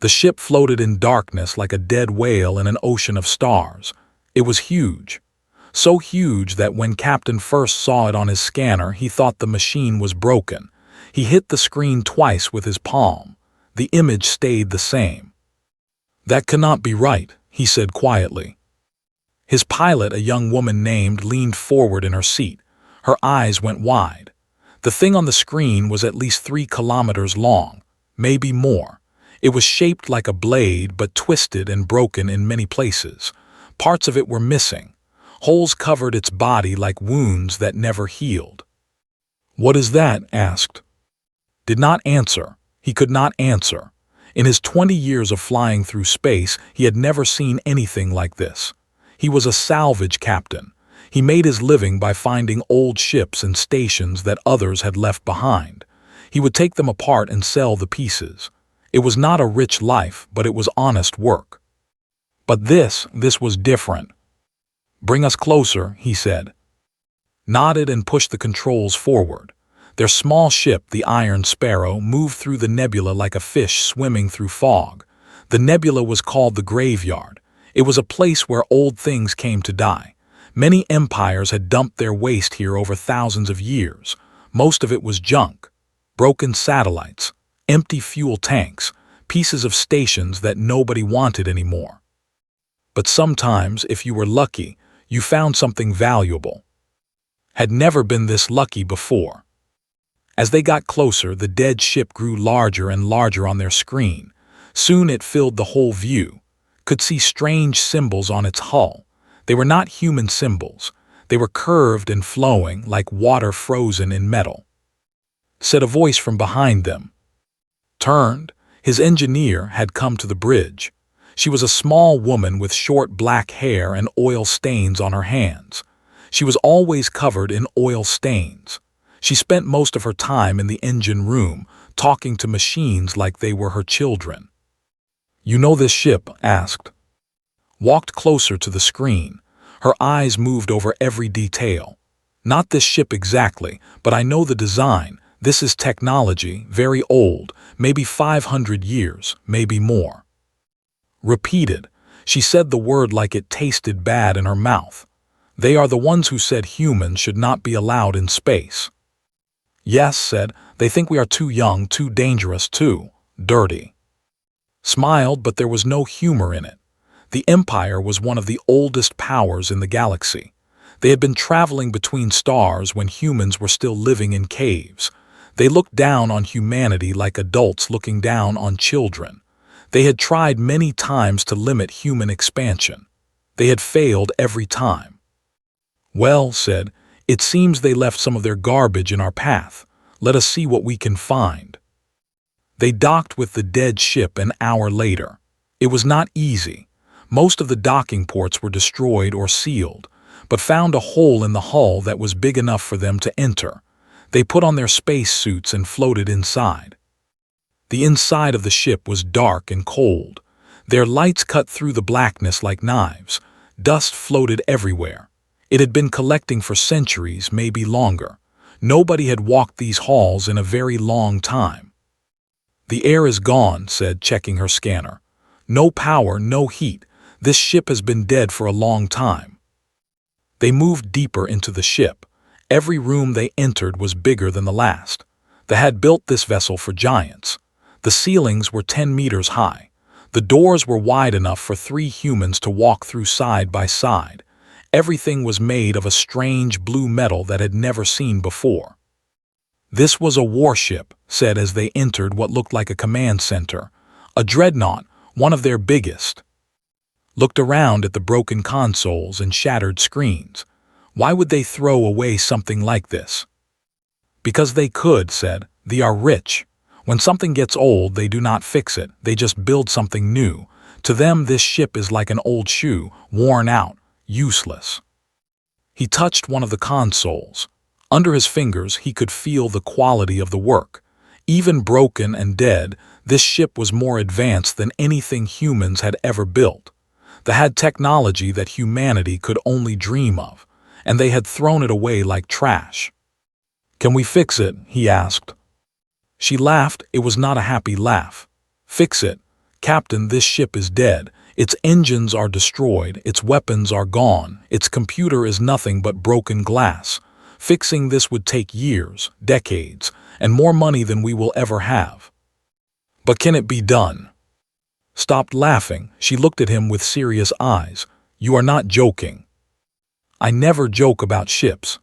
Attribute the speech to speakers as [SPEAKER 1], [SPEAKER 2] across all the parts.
[SPEAKER 1] The ship floated in darkness like a dead whale in an ocean of stars. It was huge. So huge that when Captain first saw it on his scanner, he thought the machine was broken. He hit the screen twice with his palm. The image stayed the same. "That cannot be right," he said quietly. His pilot, a young woman named, leaned forward in her seat. Her eyes went wide. The thing on the screen was at least 3 kilometers long, maybe more. It was shaped like a blade, but twisted and broken in many places. Parts of it were missing. Holes covered its body like wounds that never healed. "What is that?" asked. Did not answer. He could not answer. In his 20 years of flying through space, he had never seen anything like this. He was a salvage captain. He made his living by finding old ships and stations that others had left behind. He would take them apart and sell the pieces. It was not a rich life, but it was honest work. But this was different. "Bring us closer," he said. Nodded and pushed the controls forward. Their small ship, the Iron Sparrow, moved through the nebula like a fish swimming through fog. The nebula was called the Graveyard. It was a place where old things came to die. Many empires had dumped their waste here over thousands of years. Most of it was junk. Broken satellites, empty fuel tanks, pieces of stations that nobody wanted anymore. But sometimes, if you were lucky, you found something valuable. Had never been this lucky before. As they got closer, the dead ship grew larger and larger on their screen. Soon it filled the whole view. Could see strange symbols on its hull. They were not human symbols. They were curved and flowing like water frozen in metal. Said a voice from behind them. Turned. His engineer had come to the bridge. She was a small woman with short black hair and oil stains on her hands. She was always covered in oil stains. She spent most of her time in the engine room, talking to machines like they were her children. "You know this ship?" asked. Walked closer to the screen. Her eyes moved over every detail. "Not this ship exactly, but I know the design. This is technology, very old, maybe 500 years, maybe more." Repeated. She said the word like it tasted bad in her mouth. "They are the ones who said humans should not be allowed in space." "Yes," said, "they think we are too young, too dangerous, too dirty." Smiled, but there was no humor in it. The Empire was one of the oldest powers in the galaxy. They had been traveling between stars when humans were still living in caves. They looked down on humanity like adults looking down on children. They had tried many times to limit human expansion. They had failed every time. "Well," said, "it seems they left some of their garbage in our path. Let us see what we can find." They docked with the dead ship an hour later. It was not easy. Most of the docking ports were destroyed or sealed, but found a hole in the hull that was big enough for them to enter. They put on their space suits and floated inside. The inside of the ship was dark and cold. Their lights cut through the blackness like knives. Dust floated everywhere. It had been collecting for centuries, maybe longer. Nobody had walked these halls in a very long time. "The air is gone," said, checking her scanner. "No power, no heat. This ship has been dead for a long time." They moved deeper into the ship. Every room they entered was bigger than the last. They had built this vessel for giants. The ceilings were 10 meters high. The doors were wide enough for 3 humans to walk through side by side. Everything was made of a strange blue metal that had never seen before. "This was a warship," said as they entered what looked like a command center. "A dreadnought, one of their biggest." Looked around at the broken consoles and shattered screens. Why would they throw away something like this? "Because they could," said. "They are rich. When something gets old, they do not fix it. They just build something new. To them, this ship is like an old shoe, worn out, useless." He touched one of the consoles. Under his fingers, he could feel the quality of the work. Even broken and dead, this ship was more advanced than anything humans had ever built. They had technology that humanity could only dream of, and they had thrown it away like trash. "Can we fix it?" he asked. She laughed. It was not a happy laugh. "Fix it? "Captain, this ship is dead. Its engines are destroyed, its weapons are gone, its computer is nothing but broken glass. Fixing this would take years, decades, and more money than we will ever have. But can it be done?" Stopped laughing, she looked at him with serious eyes. "You are not joking." "I never joke about ships."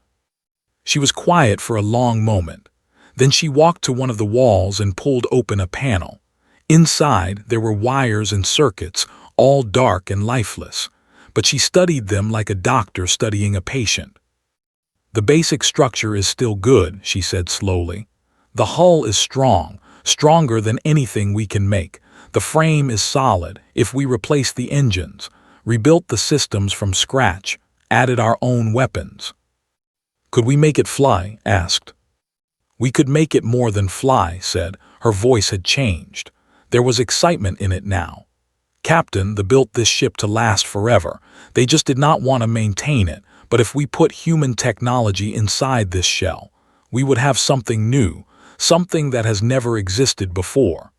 [SPEAKER 1] She was quiet for a long moment. Then she walked to one of the walls and pulled open a panel. Inside, there were wires and circuits, all dark and lifeless, but she studied them like a doctor studying a patient. "The basic structure is still good," she said slowly. "The hull is strong, stronger than anything we can make. The frame is solid. If we replace the engines, rebuilt the systems from scratch, added our own weapons." "Could we make it fly?" asked. "We could make it more than fly," said. Her voice had changed. There was excitement in it now. "Captain, they built this ship to last forever. They just did not want to maintain it, but if we put human technology inside this shell, we would have something new, something that has never existed before."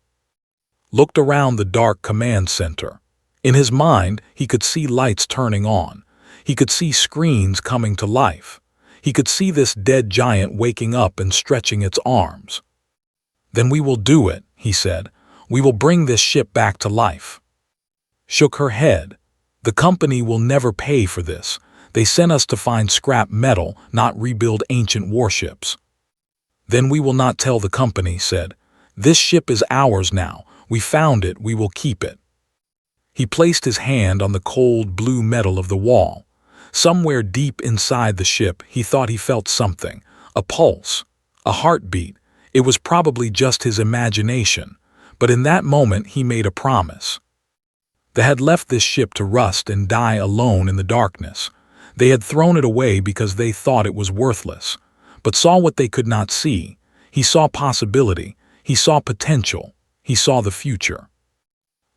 [SPEAKER 1] Looked around the dark command center. In his mind, he could see lights turning on. He could see screens coming to life. He could see this dead giant waking up and stretching its arms. "Then we will do it," he said. "We will bring this ship back to life." Shook her head. "The company will never pay for this. They sent us to find scrap metal, not rebuild ancient warships." "Then we will not tell the company," said. "This ship is ours now. We found it, we will keep it." He placed his hand on the cold blue metal of the wall. Somewhere deep inside the ship, he thought he felt something, a pulse, a heartbeat. It was probably just his imagination, but in that moment he made a promise. They had left this ship to rust and die alone in the darkness. They had thrown it away because they thought it was worthless, but saw what they could not see. He saw possibility, he saw potential, he saw the future.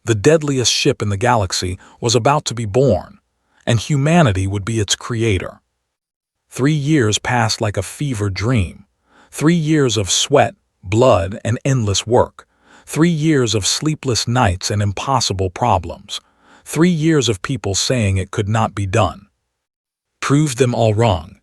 [SPEAKER 1] The deadliest ship in the galaxy was about to be born, and humanity would be its creator. 3 years passed like a fever dream. 3 years of sweat, blood, and endless work. 3 years of sleepless nights and impossible problems. 3 years of people saying it could not be done. Proved them all wrong.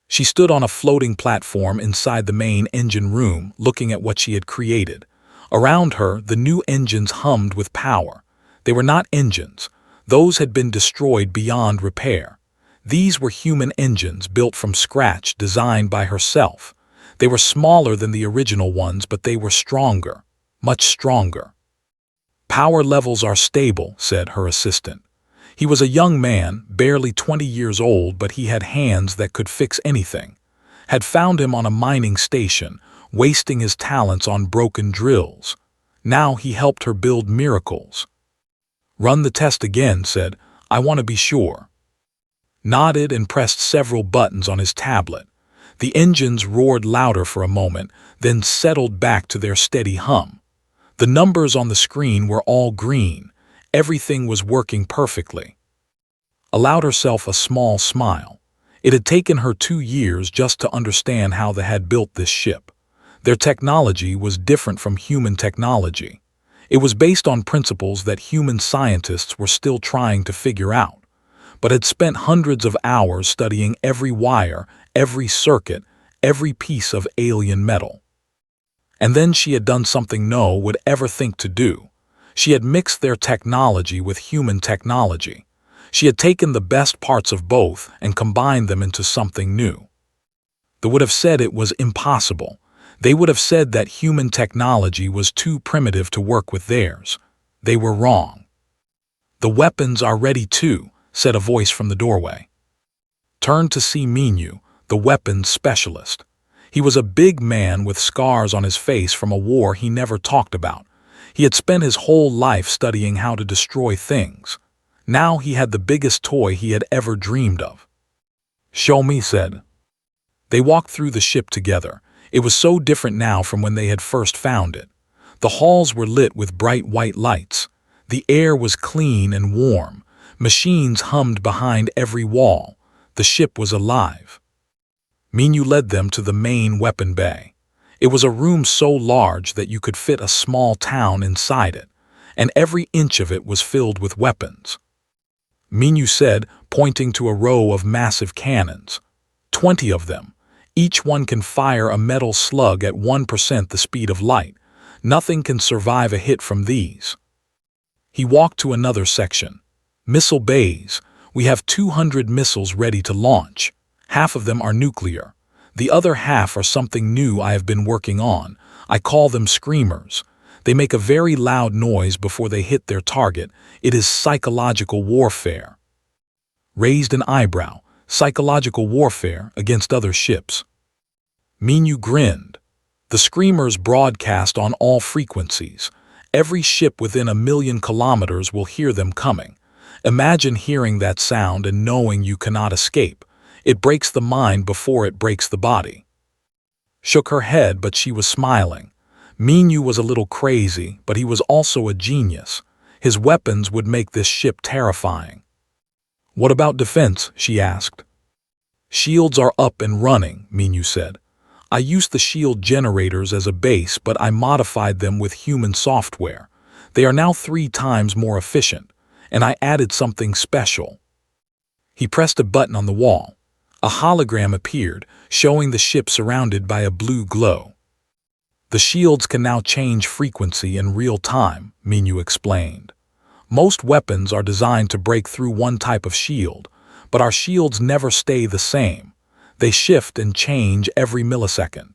[SPEAKER 1] She stood on a floating platform inside the main engine room, looking at what she had created. Around her, the new engines hummed with power. They were not engines. Those had been destroyed beyond repair. These were human engines built from scratch, designed by herself. They were smaller than the original ones, but they were stronger, much stronger. "Power levels are stable," said her assistant. He was a young man, barely 20 years old, but he had hands that could fix anything. Had found him on a mining station, wasting his talents on broken drills. Now he helped her build miracles. "Run the test again," said. "I want to be sure." Nodded and pressed several buttons on his tablet. The engines roared louder for a moment, then settled back to their steady hum. The numbers on the screen were all green. Everything was working perfectly. Allowed herself a small smile. It had taken her 2 years just to understand how they had built this ship. Their technology was different from human technology. It was based on principles that human scientists were still trying to figure out, but had spent hundreds of hours studying every wire, every circuit, every piece of alien metal. And then she had done something no one would ever think to do. She had mixed their technology with human technology. She had taken the best parts of both and combined them into something new. They would have said it was impossible. They would have said that human technology was too primitive to work with theirs. They were wrong. "The weapons are ready too," said a voice from the doorway. Turned to see Minu, the weapons specialist. He was a big man with scars on his face from a war he never talked about. He had spent his whole life studying how to destroy things. Now he had the biggest toy he had ever dreamed of. "Show me," said. They walked through the ship together. It was so different now from when they had first found it. The halls were lit with bright white lights. The air was clean and warm. Machines hummed behind every wall. The ship was alive. Minu led them to the main weapon bay. It was a room so large that you could fit a small town inside it. and every inch of it was filled with weapons. Minyu said, pointing to a row of massive cannons. 20 of them. Each one can fire a metal slug at 1% the speed of light. Nothing can survive a hit from these. He walked to another section. Missile bays. We have 200 missiles ready to launch. Half of them are nuclear. The other half are something new I have been working on. I call them screamers. They make a very loud noise before they hit their target. It is psychological warfare. Raised an eyebrow. Psychological warfare against other ships. Minyu grinned. The screamers broadcast on all frequencies. Every ship within 1,000,000 kilometers will hear them coming. Imagine hearing that sound and knowing you cannot escape. It breaks the mind before it breaks the body. Shook her head, but she was smiling. Minyu was a little crazy, but he was also a genius. His weapons would make this ship terrifying. What about defense? She asked. Shields are up and running, Minyu said. I used the shield generators as a base, but I modified them with human software. They are now 3 times more efficient, and I added something special. He pressed a button on the wall. A hologram appeared, showing the ship surrounded by a blue glow. The shields can now change frequency in real time, Minyu explained. Most weapons are designed to break through one type of shield, but our shields never stay the same. They shift and change every millisecond.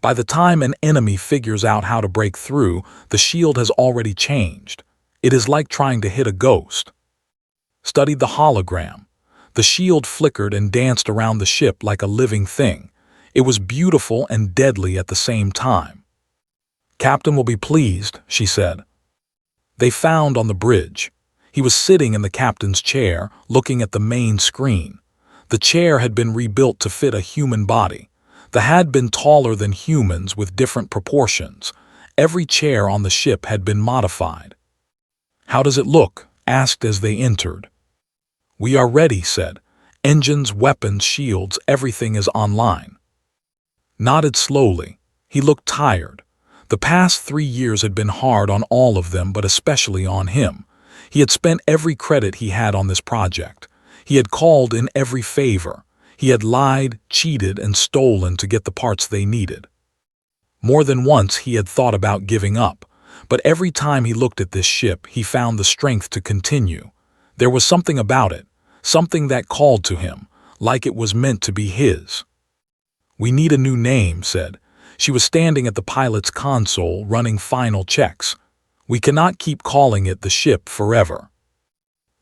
[SPEAKER 1] By the time an enemy figures out how to break through, the shield has already changed. It is like trying to hit a ghost. Studied the hologram. The shield flickered and danced around the ship like a living thing. It was beautiful and deadly at the same time. Captain will be pleased, she said. They found on the bridge. He was sitting in the captain's chair, looking at the main screen. The chair had been rebuilt to fit a human body. The had been taller than humans with different proportions. Every chair on the ship had been modified. How does it look? Asked as they entered. We are ready, said. Engines, weapons, shields, everything is online. Nodded slowly. He looked tired. The past 3 years had been hard on all of them, but especially on him. He had spent every credit he had on this project. He had called in every favor. He had lied, cheated, and stolen to get the parts they needed. More than once he had thought about giving up, but every time he looked at this ship, he found the strength to continue. There was something about it, something that called to him, like it was meant to be his. We need a new name, said. She was standing at the pilot's console, running final checks. We cannot keep calling it the ship forever.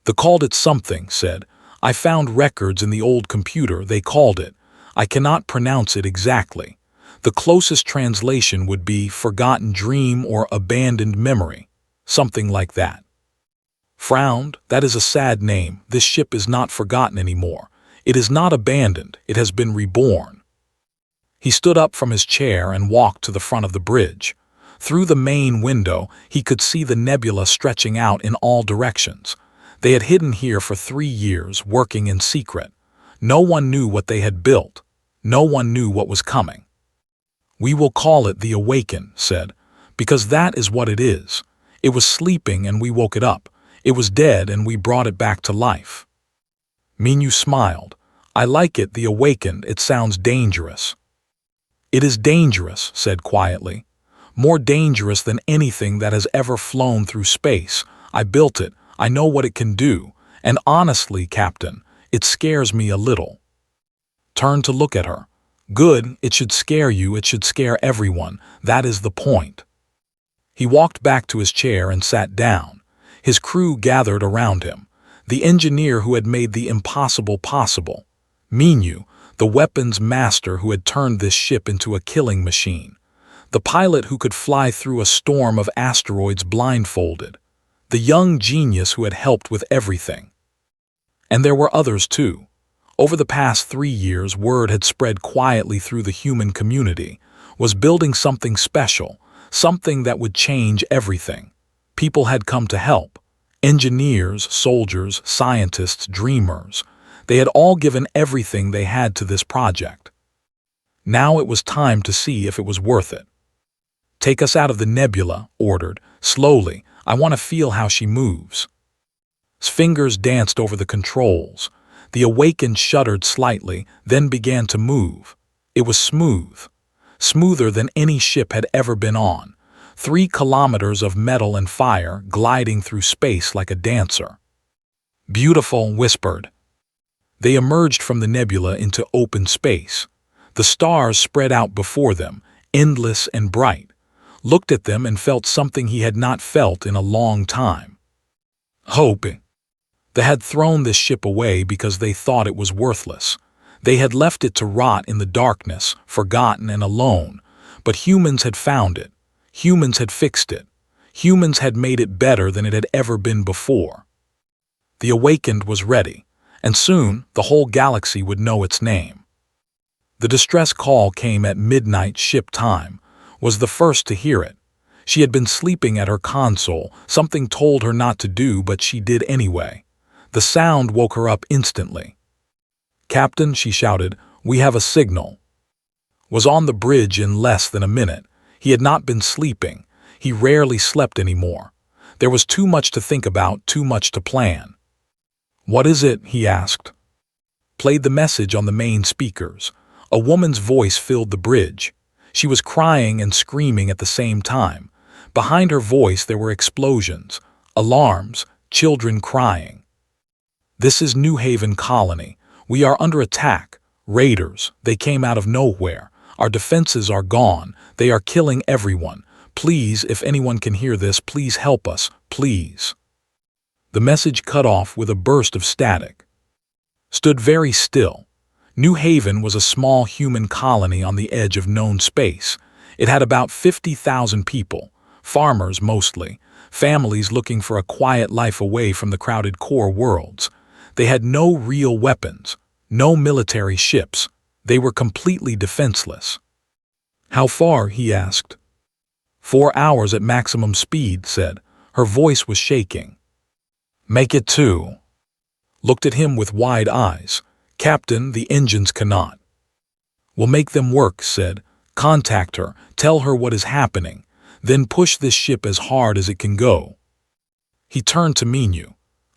[SPEAKER 1] They called it something, said. I found records in the old computer, they called it. I cannot pronounce it exactly. The closest translation would be forgotten dream or abandoned memory, something like that. Frowned, that is a sad name. This ship is not forgotten anymore. It is not abandoned, it has been reborn. He stood up from his chair and walked to the front of the bridge. Through the main window, he could see the nebula stretching out in all directions. They had hidden here for 3 years, working in secret. No one knew what they had built. No one knew what was coming. We will call it the Awaken, said, because that is what it is. It was sleeping and we woke it up. It was dead and we brought it back to life. Minyu smiled. I like it, the Awakened, it sounds dangerous. It is dangerous, said quietly. More dangerous than anything that has ever flown through space. I built it. I know what it can do, and honestly, Captain, it scares me a little. Turned to look at her. Good, it should scare you, it should scare everyone. That is the point. He walked back to his chair and sat down. His crew gathered around him. The engineer who had made the impossible possible. Minyu, the weapons master who had turned this ship into a killing machine. The pilot who could fly through a storm of asteroids blindfolded. The young genius who had helped with everything. And there were others too. Over the past 3 years, word had spread quietly through the human community, was building something special, something that would change everything. People had come to help. Engineers, soldiers, scientists, dreamers. They had all given everything they had to this project. Now it was time to see if it was worth it. Take us out of the nebula, ordered. Slowly, I want to feel how she moves." His fingers danced over the controls. The Awakened shuddered slightly, then began to move. It was smooth. Smoother than any ship had ever been on. 3 kilometers of metal and fire gliding through space like a dancer. "Beautiful," whispered. They emerged from the nebula into open space. The stars spread out before them, endless and bright. Looked at them and felt something he had not felt in a long time. Hope. They had thrown this ship away because they thought it was worthless. They had left it to rot in the darkness, forgotten and alone. But humans had found it. Humans had fixed it. Humans had made it better than it had ever been before. The Awakened was ready, and soon the whole galaxy would know its name. The distress call came at midnight ship time, was the first to hear it. She had been sleeping at her console, something told her not to do, but she did anyway. The sound woke her up instantly. "Captain," she shouted, "we have a signal." Was on the bridge in less than a minute. He had not been sleeping. He rarely slept anymore. There was too much to think about, too much to plan. "What is it?" he asked. Played the message on the main speakers. A woman's voice filled the bridge. She was crying and screaming at the same time. Behind her voice there were explosions, alarms, children crying. "This is New Haven Colony. We are under attack. Raiders, they came out of nowhere. Our defenses are gone. They are killing everyone. Please, if anyone can hear this, please help us, please." The message cut off with a burst of static. Stood very still. New Haven was a small human colony on the edge of known space. It had about 50,000 people, farmers mostly, families looking for a quiet life away from the crowded core worlds. They had no real weapons, no military ships. They were completely defenseless. "How far?" he asked. 4 hours at maximum speed," said. Her voice was shaking. "Make it 2. Looked at him with wide eyes. "Captain, the engines cannot." "We'll make them work," said. "Contact her, tell her what is happening, then push this ship as hard as it can go." He turned to Minu.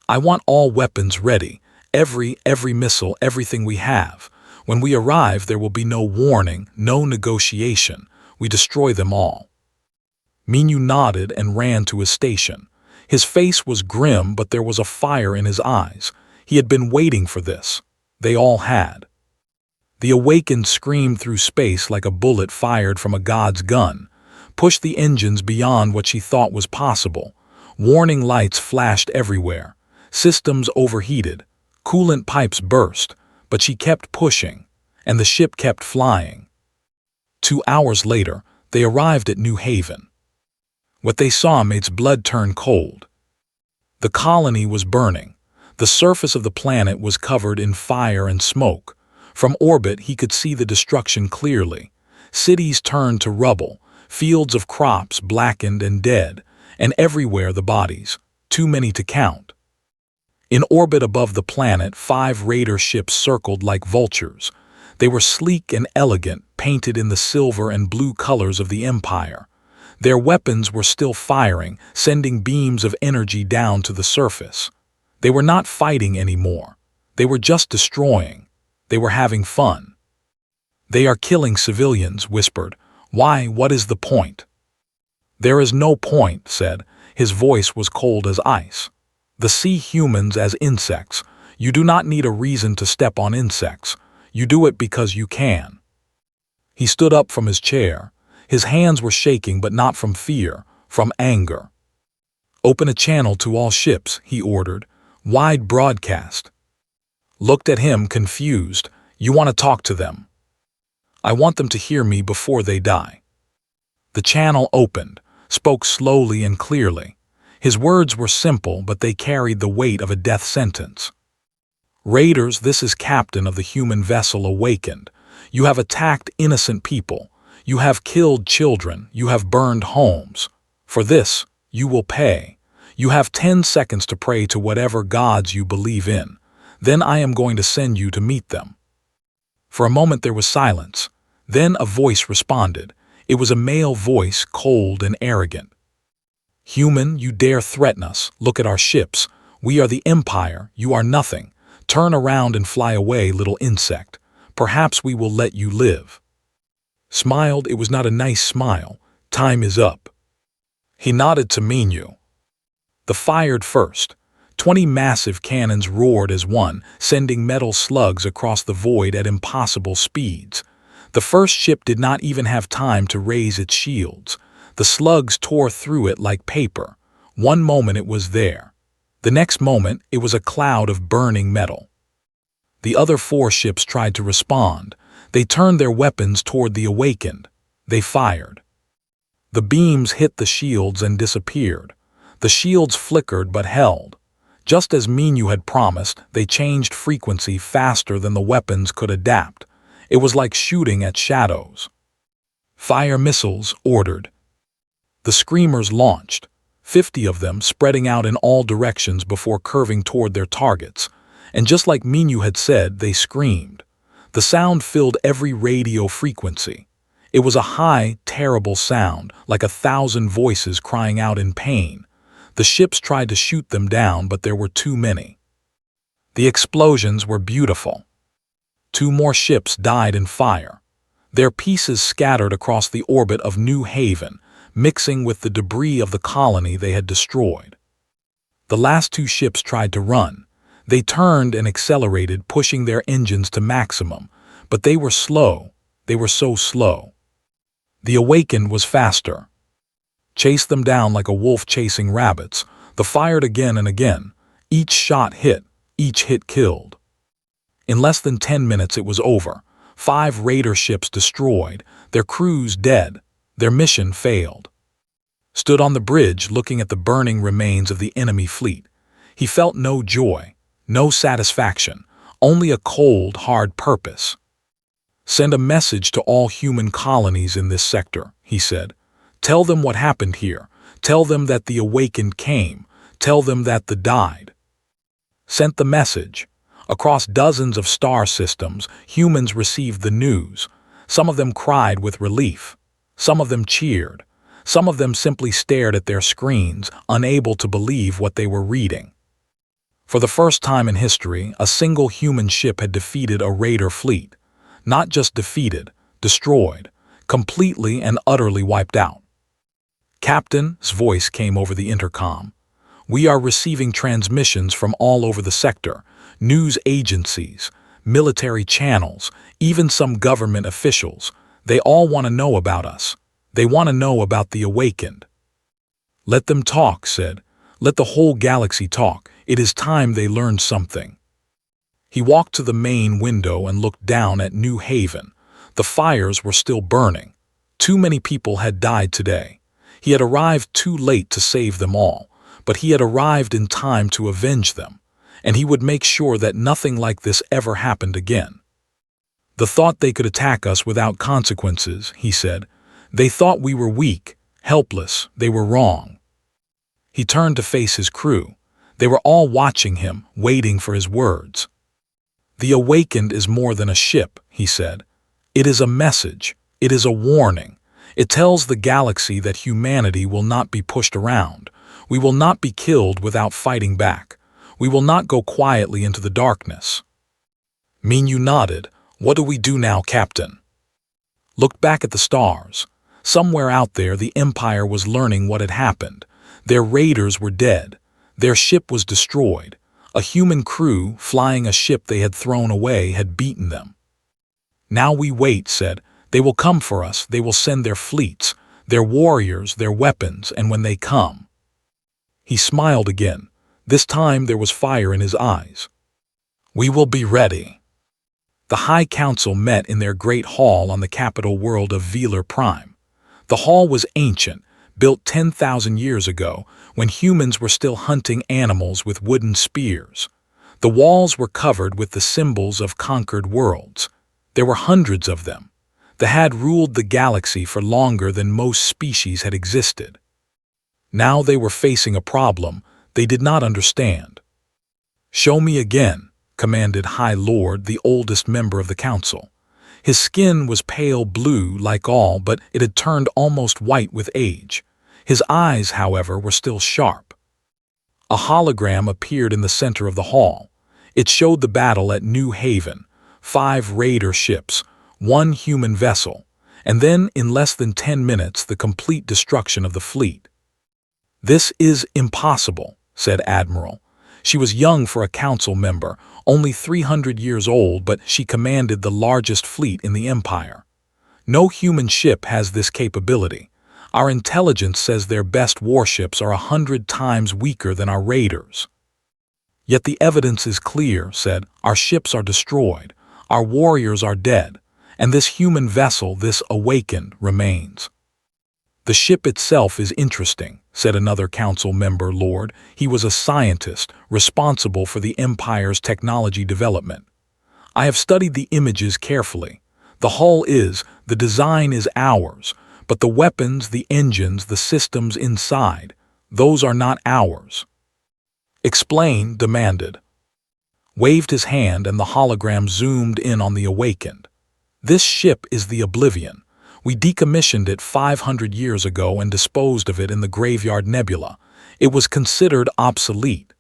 [SPEAKER 1] "I want all weapons ready, every missile, everything we have. When we arrive, there will be no warning, no negotiation. We destroy them all." Minu nodded and ran to his station. His face was grim, but there was a fire in his eyes. He had been waiting for this. They all had. The Awakened screamed through space like a bullet fired from a god's gun, pushed the engines beyond what she thought was possible. Warning lights flashed everywhere. Systems overheated. Coolant pipes burst, but she kept pushing, and the ship kept flying. 2 hours later, they arrived at New Haven. What they saw made his blood turn cold. The colony was burning. The surface of the planet was covered in fire and smoke. From orbit, he could see the destruction clearly. Cities turned to rubble, fields of crops blackened and dead, and everywhere the bodies, too many to count. In orbit above the planet, 5 raider ships circled like vultures. They were sleek and elegant, painted in the silver and blue colors of the Empire. Their weapons were still firing, sending beams of energy down to the surface. They were not fighting anymore. They were just destroying. They were having fun. "They are killing civilians," whispered. "Why, what is the point?" "There is no point," said. His voice was cold as ice. "The see humans as insects. You do not need a reason to step on insects. You do it because you can." He stood up from his chair. His hands were shaking, but not from fear, from anger. "Open a channel to all ships," he ordered. "Wide broadcast." Looked at him, confused. "You want to talk to them?" "I want them to hear me before they die." The channel opened, spoke slowly and clearly. His words were simple, but they carried the weight of a death sentence. "Raiders, this is Captain of the human vessel Awakened. You have attacked innocent people. You have killed children. You have burned homes. For this, you will pay. You have 10 seconds to pray to whatever gods you believe in. Then I am going to send you to meet them." For a moment there was silence. Then a voice responded. It was a male voice, cold and arrogant. "Human, you dare threaten us. Look at our ships. We are the Empire. You are nothing. Turn around and fly away, little insect. Perhaps we will let you live." Smiled. It was not a nice smile. "Time is up." He nodded to Minu. The fired first. 20 massive cannons roared as one, sending metal slugs across the void at impossible speeds. The first ship did not even have time to raise its shields. The slugs tore through it like paper. One moment it was there. The next moment it was a cloud of burning metal. The other 4 ships tried to respond. They turned their weapons toward the awakened. They fired. The beams hit the shields and disappeared. The shields flickered but held. Just as Minu had promised, they changed frequency faster than the weapons could adapt. It was like shooting at shadows. "Fire missiles," ordered. The screamers launched, 50 of them spreading out in all directions before curving toward their targets. And just like Minu had said, they screamed. The sound filled every radio frequency. It was a high, terrible sound, like 1,000 voices crying out in pain. The ships tried to shoot them down, but there were too many. The explosions were beautiful. 2 more ships died in fire. Their pieces scattered across the orbit of New Haven, mixing with the debris of the colony they had destroyed. The last 2 ships tried to run. They turned and accelerated, pushing their engines to maximum, but they were slow. They were so slow. The Awakened was faster. Chased them down like a wolf chasing rabbits. The fired again and again. Each shot hit. Each hit killed. In less than 10 minutes it was over. 5 raider ships destroyed. Their crews dead. Their mission failed. Stood on the bridge looking at the burning remains of the enemy fleet. He felt no joy, no satisfaction, only a cold, hard purpose. "Send a message to all human colonies in this sector," he said. "Tell them what happened here. Tell them that the Awakened came. Tell them that the died." Sent the message. Across dozens of star systems, humans received the news. Some of them cried with relief. Some of them cheered. Some of them simply stared at their screens, unable to believe what they were reading. For the first time in history, a single human ship had defeated a raider fleet. Not just defeated, destroyed, completely and utterly wiped out. "Captain's" voice came over the intercom. "We are receiving transmissions from all over the sector, news agencies, military channels, even some government officials. They all want to know about us. They want to know about the Awakened." "Let them talk," said. "Let the whole galaxy talk. It is time they learned something." He walked to the main window and looked down at New Haven. The fires were still burning. Too many people had died today. He had arrived too late to save them all, but he had arrived in time to avenge them, and he would make sure that nothing like this ever happened again. "The thought they could attack us without consequences," he said. "They thought we were weak, helpless. They were wrong." He turned to face his crew. They were all watching him, waiting for his words. "The Awakened is more than a ship," he said. "It is a message. It is a warning. It tells the galaxy that humanity will not be pushed around. We will not be killed without fighting back. We will not go quietly into the darkness." Minu nodded. "What do we do now, Captain?" Looked back at the stars. Somewhere out there the Empire was learning what had happened. Their raiders were dead. Their ship was destroyed. A human crew, flying a ship they had thrown away, had beaten them. "Now we wait," said. "They will come for us. They will send their fleets, their warriors, their weapons, and when they come..." He smiled again. This time there was fire in his eyes. "We will be ready." The High Council met in their great hall on the capital world of Velar Prime. The hall was ancient, built 10,000 years ago, when humans were still hunting animals with wooden spears. The walls were covered with the symbols of conquered worlds. There were hundreds of them. They had ruled the galaxy for longer than most species had existed. Now they were facing a problem they did not understand. "Show me again," commanded High Lord, the oldest member of the council. His skin was pale blue like all, but it had turned almost white with age. His eyes, however, were still sharp. A hologram appeared in the center of the hall. It showed the battle at New Haven, 5 raider ships, 1 human vessel, and then, in less than 10 minutes, the complete destruction of the fleet. "This is impossible," said Admiral. She was young for a council member, only 300 years old, but she commanded the largest fleet in the Empire. "No human ship has this capability. Our intelligence says their best warships are 100 times weaker than our raiders." "Yet the evidence is clear," said. "Our ships are destroyed, our warriors are dead, and this human vessel, this awakened, remains." "The ship itself is interesting," said another council member, Lord. He was a scientist responsible for the Empire's technology development. "I have studied the images carefully. The hull the design is ours, but the weapons, the engines, the systems inside, those are not ours." "Explain," demanded. Waved his hand and the hologram zoomed in on the awakened. "This ship is the Oblivion. We decommissioned it 500 years ago and disposed of it in the Graveyard Nebula. It was considered obsolete.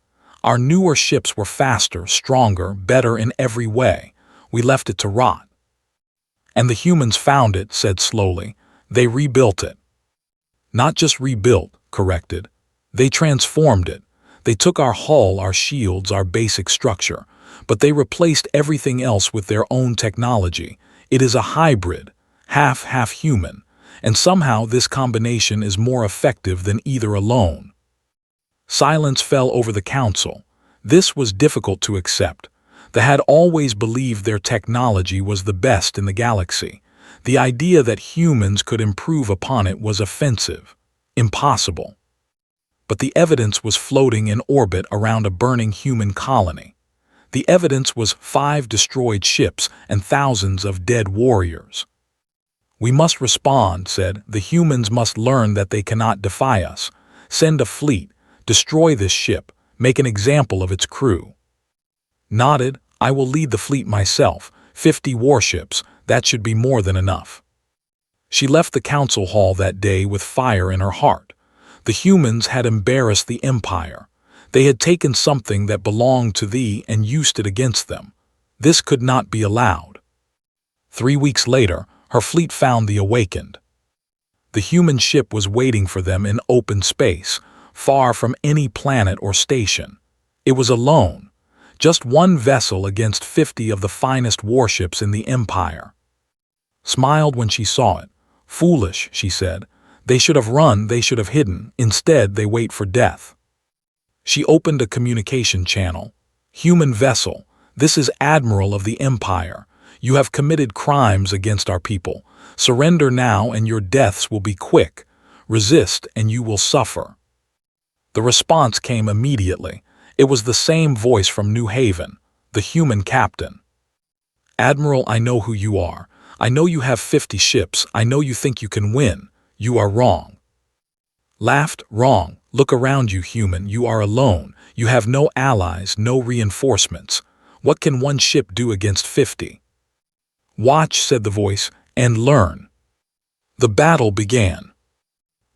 [SPEAKER 1] Our newer ships were faster, stronger, better in every way. We left it to rot." "And the humans found it," said slowly. "They rebuilt it." "Not just rebuilt," corrected. "They transformed it. They took our hull, our shields, our basic structure, but they replaced everything else with their own technology. It is a hybrid, half human, and somehow this combination is more effective than either alone." Silence fell over the council. This was difficult to accept. They had always believed their technology was the best in the galaxy. The idea that humans could improve upon it was offensive, impossible. But the evidence was floating in orbit around a burning human colony. The evidence was 5 destroyed ships and thousands of dead warriors. "We must respond," said. "The humans must learn that they cannot defy us. Send a fleet, destroy this ship, make an example of its crew." Nodded. "I will lead the fleet myself. 50 warships, that should be more than enough." She left the council hall that day with fire in her heart. The humans had embarrassed the Empire. They had taken something that belonged to thee and used it against them. This could not be allowed. 3 weeks later, her fleet found the awakened. The human ship was waiting for them in open space, far from any planet or station. It was alone, just one vessel against 50 of the finest warships in the Empire. Smiled when she saw it. "Foolish," she said. "They should have run, they should have hidden. Instead, they wait for death." She opened a communication channel. "Human vessel, this is Admiral of the Empire. You have committed crimes against our people. Surrender now and your deaths will be quick. Resist and you will suffer." The response came immediately. It was the same voice from New Haven, the human captain. "Admiral, I know who you are. I know you have 50 ships. I know you think you can win. You are wrong." Laughed. "Wrong. Look around you, human. You are alone. You have no allies, no reinforcements. What can one ship do against 50? "Watch," said the voice, "and learn." The battle began.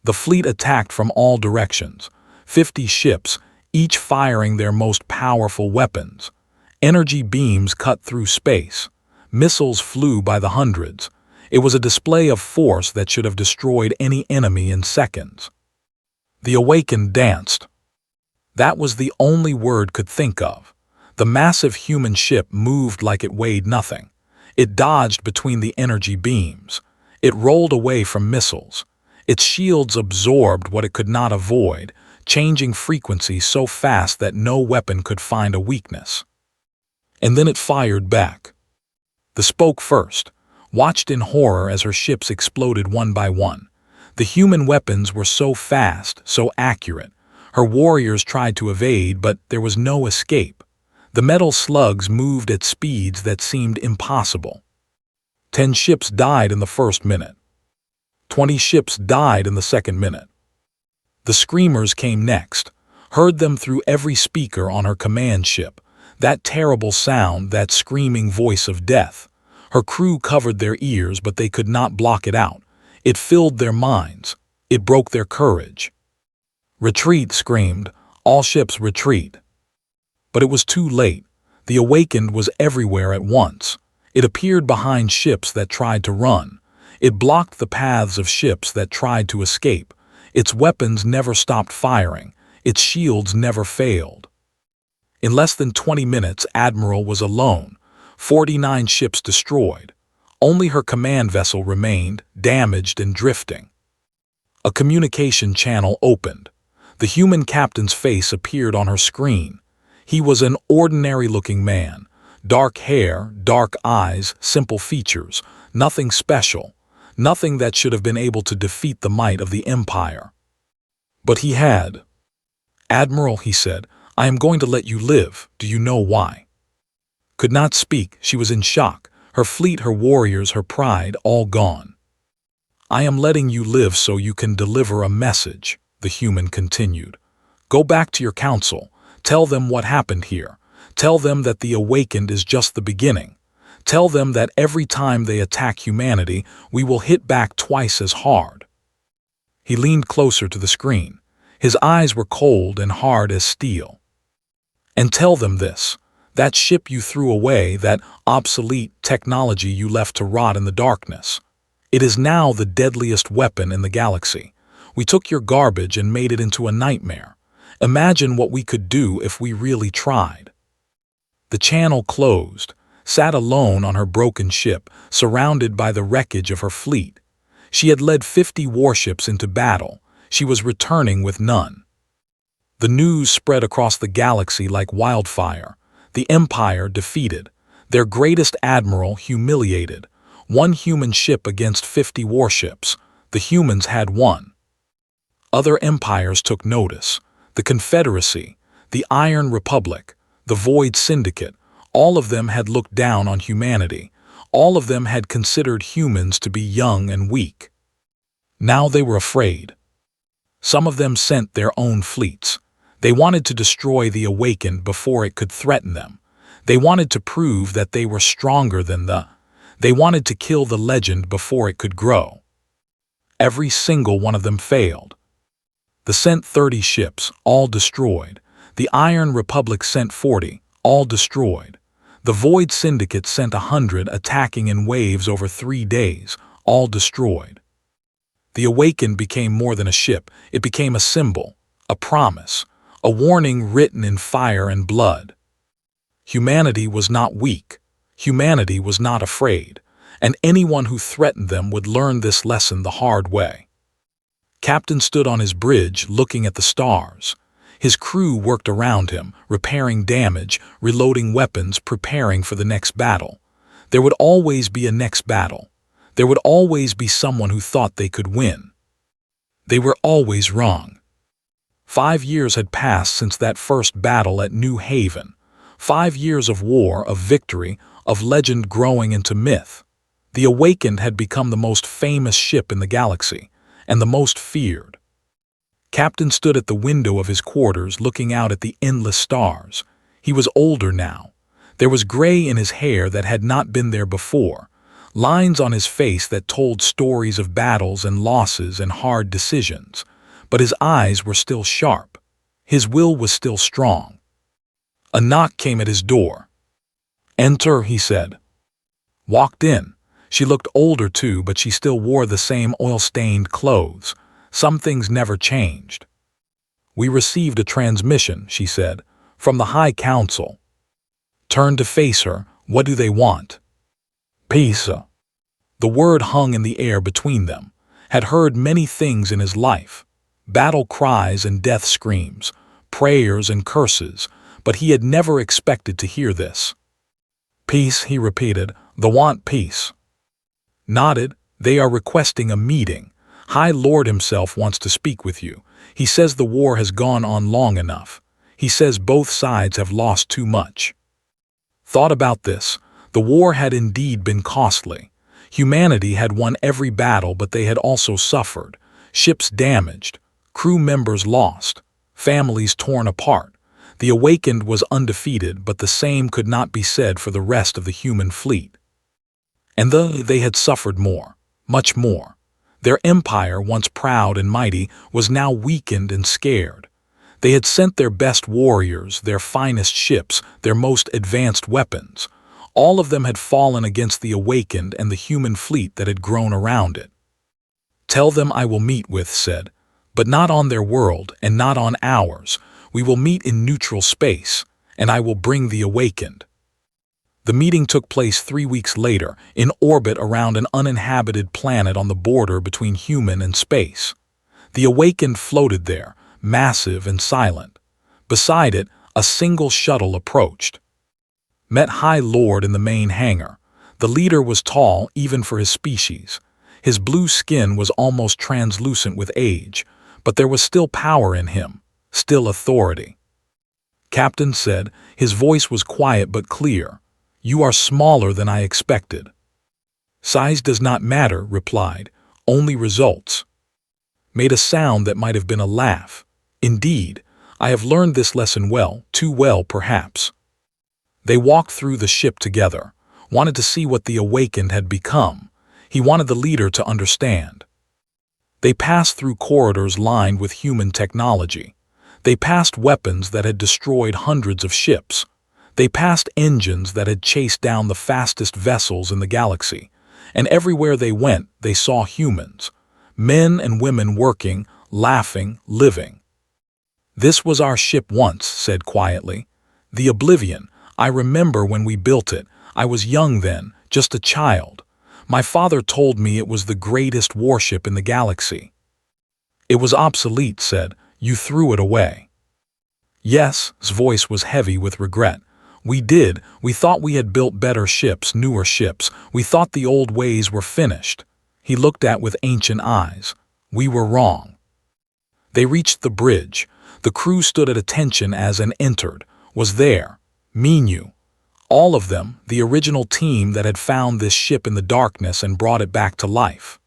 [SPEAKER 1] The fleet attacked from all directions. 50 ships, each firing their most powerful weapons. Energy beams cut through space. Missiles flew by the hundreds. It was a display of force that should have destroyed any enemy in seconds. The awakened danced. That was the only word could think of. The massive human ship moved like it weighed nothing. It dodged between the energy beams. It rolled away from missiles. Its shields absorbed what it could not avoid, changing frequency so fast that no weapon could find a weakness. And then it fired back. The spoke first, watched in horror as her ships exploded one by one. The human weapons were so fast, so accurate. Her warriors tried to evade, but there was no escape. The metal slugs moved at speeds that seemed impossible. 10 ships died in the first minute. 20 ships died in the second minute. The screamers came next, heard them through every speaker on her command ship. That terrible sound, that screaming voice of death. Her crew covered their ears, but they could not block it out. It filled their minds. It broke their courage. "Retreat!" screamed. "All ships retreat!" But it was too late. The Awakened was everywhere at once. It appeared behind ships that tried to run. It blocked the paths of ships that tried to escape. Its weapons never stopped firing. Its shields never failed. In less than 20 minutes, Admiral was alone. 49 ships destroyed. Only her command vessel remained, damaged and drifting. A communication channel opened. The human captain's face appeared on her screen. He was an ordinary-looking man. Dark hair, dark eyes, simple features. Nothing special. Nothing that should have been able to defeat the might of the Empire. But he had. "Admiral," he said, "I am going to let you live. Do you know why?" Could not speak. She was in shock. Her fleet, her warriors, her pride, all gone. "I am letting you live so you can deliver a message," the human continued. "Go back to your council. Tell them what happened here. Tell them that the Awakened is just the beginning. Tell them that every time they attack humanity, we will hit back twice as hard." He leaned closer to the screen. His eyes were cold and hard as steel. "And tell them this. That ship you threw away, that obsolete technology you left to rot in the darkness, it is now the deadliest weapon in the galaxy. We took your garbage and made it into a nightmare. Imagine what we could do if we really tried." The channel closed, sat alone on her broken ship, surrounded by the wreckage of her fleet. She had led 50 warships into battle. She was returning with none. The news spread across the galaxy like wildfire. The Empire defeated. Their greatest admiral humiliated. One human ship against 50 warships. The humans had won. Other empires took notice. The Confederacy, the Iron Republic, the Void Syndicate, all of them had looked down on humanity. All of them had considered humans to be young and weak. Now they were afraid. Some of them sent their own fleets. They wanted to destroy the Awakened before it could threaten them. They wanted to prove that they were stronger than They wanted to kill the legend before it could grow. Every single one of them failed. The sent 30 ships, all destroyed. The Iron Republic sent 40, all destroyed. The Void Syndicate sent 100, attacking in waves over 3 days, all destroyed. The Awakened became more than a ship. It became a symbol, a promise, a warning written in fire and blood. Humanity was not weak. Humanity was not afraid. And anyone who threatened them would learn this lesson the hard way. Captain stood on his bridge, looking at the stars. His crew worked around him, repairing damage, reloading weapons, preparing for the next battle. There would always be a next battle. There would always be someone who thought they could win. They were always wrong. 5 years had passed since that first battle at New Haven. 5 years of war, of victory, of legend growing into myth. The Awakened had become the most famous ship in the galaxy, and the most feared. Captain stood at the window of his quarters looking out at the endless stars. He was older now. There was gray in his hair that had not been there before, lines on his face that told stories of battles and losses and hard decisions. But his eyes were still sharp. His will was still strong. A knock came at his door. "Enter," he said. Walked in. She looked older too, but she still wore the same oil-stained clothes. Some things never changed. "We received a transmission," she said, "from the High Council." Turned to face her. "What do they want?" "Peace." The word hung in the air between them. Had heard many things in his life. Battle cries and death screams, prayers and curses, but he had never expected to hear this. "Peace," he repeated. "The want peace." Nodded. "They are requesting a meeting. High Lord himself wants to speak with you. He says the war has gone on long enough. He says both sides have lost too much." Thought about this. The war had indeed been costly. Humanity had won every battle, but they had also suffered. Ships damaged, crew members lost, families torn apart. The Awakened was undefeated, but the same could not be said for the rest of the human fleet. And they had suffered more, much more. Their empire, once proud and mighty, was now weakened and scared. They had sent their best warriors, their finest ships, their most advanced weapons. All of them had fallen against the awakened and the human fleet that had grown around it. "Tell them I will meet with," said, "but not on their world and not on ours. We will meet in neutral space, and I will bring the awakened." The meeting took place 3 weeks later, in orbit around an uninhabited planet on the border between human and space. The awakened floated there, massive and silent. Beside it, a single shuttle approached. Met High Lord in the main hangar. The leader was tall, even for his species. His blue skin was almost translucent with age, but there was still power in him, still authority. "Captain," said, his voice was quiet but clear, "you are smaller than I expected." "Size does not matter," replied, "only results." Made a sound that might have been a laugh. "Indeed, I have learned this lesson well, too well perhaps." They walked through the ship together, wanted to see what the awakened had become. He wanted the leader to understand. They passed through corridors lined with human technology. They passed weapons that had destroyed hundreds of ships. They passed engines that had chased down the fastest vessels in the galaxy. And everywhere they went, they saw humans. Men and women working, laughing, living. "This was our ship once," said quietly. "The Oblivion. I remember when we built it. I was young then, just a child. My father told me it was the greatest warship in the galaxy." "It was obsolete," said. "You threw it away." "Yes," his voice was heavy with regret. "We did. We thought we had built better ships, newer ships. We thought the old ways were finished." He looked at with ancient eyes. "We were wrong." They reached the bridge. The crew stood at attention as an entered. Was there. Minu. All of them, the original team that had found this ship in the darkness and brought it back to life.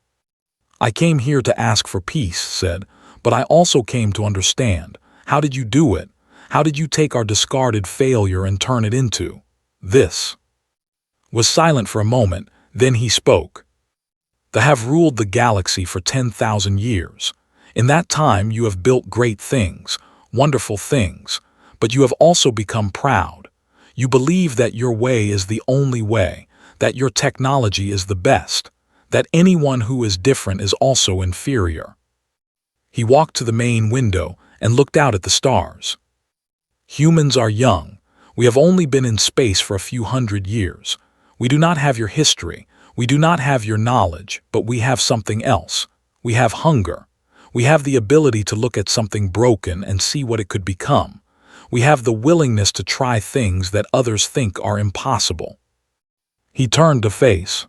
[SPEAKER 1] "I came here to ask for peace," said, "but I also came to understand. How did you do it? How did you take our discarded failure and turn it into this?" Was silent for a moment, then he spoke. "They have ruled the galaxy for 10,000 years. In that time you have built great things, wonderful things, but you have also become proud. You believe that your way is the only way, that your technology is the best, that anyone who is different is also inferior." He walked to the main window and looked out at the stars. "Humans are young. We have only been in space for a few hundred years. We do not have your history. We do not have your knowledge, but we have something else. We have hunger. We have the ability to look at something broken and see what it could become. We have the willingness to try things that others think are impossible." He turned to face.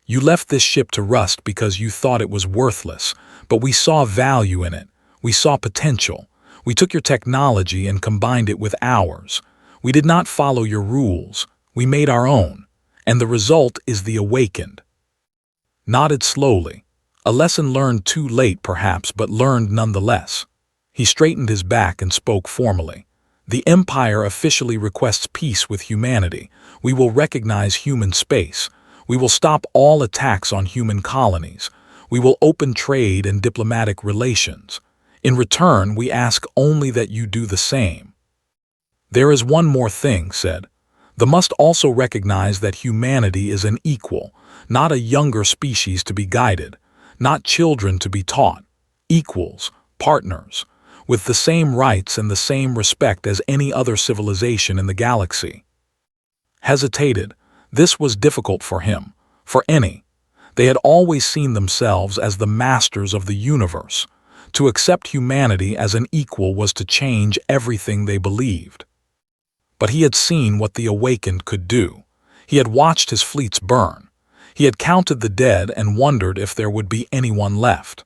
[SPEAKER 1] "You left this ship to rust because you thought it was worthless, but we saw value in it. We saw potential. We took your technology and combined it with ours. We did not follow your rules. We made our own. And the result is the awakened." Nodded slowly. A lesson learned too late perhaps, but learned nonetheless. He straightened his back and spoke formally. "The Empire officially requests peace with humanity. We will recognize human space. We will stop all attacks on human colonies. We will open trade and diplomatic relations. In return, we ask only that you do the same." "There is one more thing," said. "The must also recognize that humanity is an equal, not a younger species to be guided, not children to be taught. Equals, partners, with the same rights and the same respect as any other civilization in the galaxy." Hesitated. This was difficult for him, for any. They had always seen themselves as the masters of the universe. To accept humanity as an equal was to change everything they believed. But he had seen what the awakened could do. He had watched his fleets burn. He had counted the dead and wondered if there would be anyone left.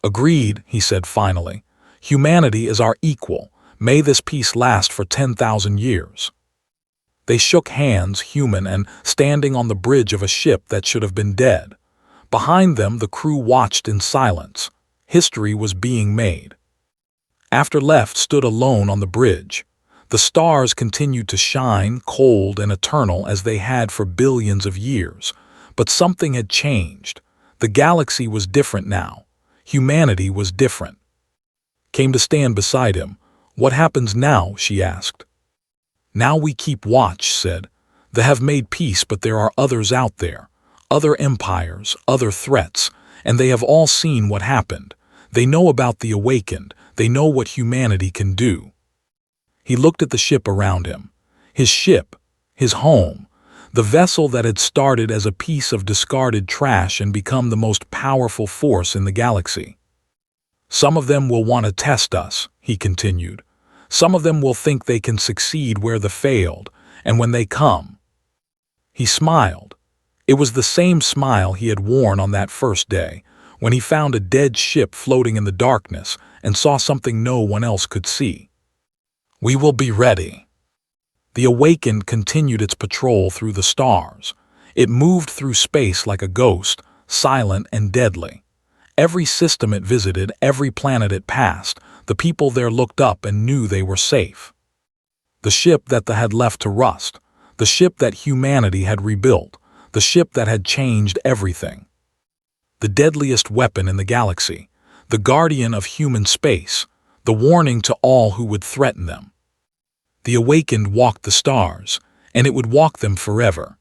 [SPEAKER 1] "Agreed," he said finally. "Humanity is our equal. May this peace last for 10,000 years." They shook hands, human and standing on the bridge of a ship that should have been dead. Behind them, the crew watched in silence. History was being made. After left stood alone on the bridge. The stars continued to shine, cold and eternal as they had for billions of years. But something had changed. The galaxy was different now. Humanity was different. Came to stand beside him. "What happens now?" she asked. "Now we keep watch," said. "They have made peace, but there are others out there. Other empires, other threats, and they have all seen what happened. They know about the awakened. They know what humanity can do." He looked at the ship around him. His ship, his home, the vessel that had started as a piece of discarded trash and become the most powerful force in the galaxy. "Some of them will want to test us," he continued. "Some of them will think they can succeed where they failed, and when they come." He smiled. It was the same smile he had worn on that first day, when he found a dead ship floating in the darkness and saw something no one else could see. "We will be ready." The Awakened continued its patrol through the stars. It moved through space like a ghost, silent and deadly. Every system it visited, every planet it passed, the people there looked up and knew they were safe. The ship that they had left to rust, the ship that humanity had rebuilt, the ship that had changed everything. The deadliest weapon in the galaxy, the guardian of human space, the warning to all who would threaten them. The Awakened walked the stars, and it would walk them forever.